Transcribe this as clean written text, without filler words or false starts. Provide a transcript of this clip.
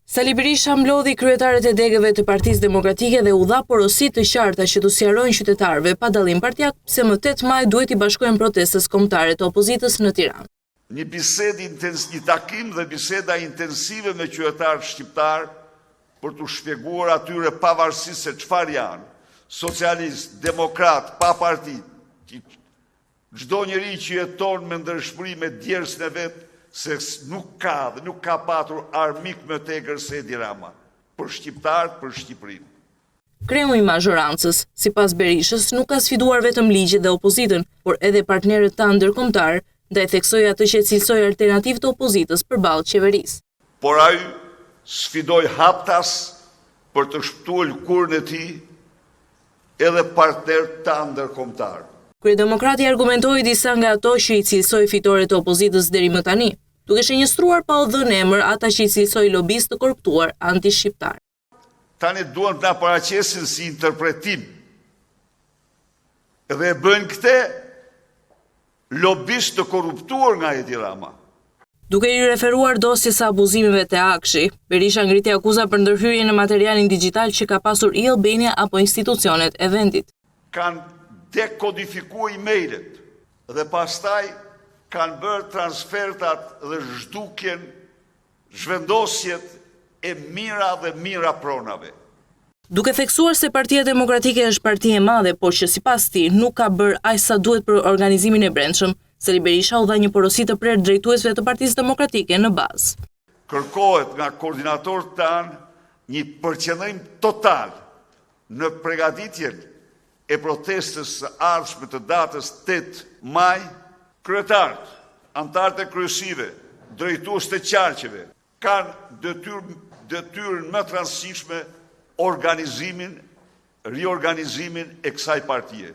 Sali Berisha mblodhi kryetaret e degëve të Partisë Demokratike dhe u dha porosi të qarta që t'u sqarojnë qytetarëve pa dallim partijak se më 8 maj duhet i bashkohen protestës kombëtare të opozitës në Tiranë. Një takim dhe biseda intensive me qytetarët shqiptar për t'u shpjeguar atyre pavarësisht se çfarë janë, socialist, demokrat, pa parti, çdo njeri që jeton me ndërshmëri me djersën e vet, se nuk ka patur armik më tegër se Edi Rama, për shqiptarët, për Shqipërinë. Kreu i mazhorancës, sipas Berishës, nuk ka sfiduar vetëm ligjet dhe opozitën, por edhe partnerët tanë ndërkombëtar, ndaj theksoi atë që cilësoi alternativë të opozitës përballë qeverisë. Por ai sfidoi haptas për të shpëtuar lëkurën e tij edhe partnerët tanë ndërkombëtar. Kryedemokrati argumentoi disa nga ato që i cilësoi fitore të opozitës deri më tani, duke shenjëstruar pa u dhënë emër ata që i cilësoi lobistë të korruptuar anti-shqiptar. Tani duan të na paraqesin si interpretim. Dhe e bëjnë këtë lobistë të korruptuar nga Edi Rama. Duke i referuar dosjes së abuzimeve të Akshi, Berisha ngriti akuza për ndërhyrje në materialin digjital që ka pasur i Albania apo institucionet e vendit. Kanë dekodifikuar emailët dhe pastaj kanë bërë transfertat dhe zhdukjen, zhvendosjet e mira dhe mira pronave. Duke theksuar se Partia Demokratike është parti e madhe, por që sipas tij nuk ka bërë aq sa duhet për organizimin e brendshëm, Sali Berisha u dha një porosi të prerë drejtuesve të Partisë Demokratike në bazë. Kërkohet nga koordinatorët tanë një përqendrim total në përgatitjen e protestës së ardhshme të datës 8 maj. Kryetarët, anëtarët e kryesive, drejtues të qarqeve kanë detyrën më të rëndësishme riorganizimin e kësaj partie.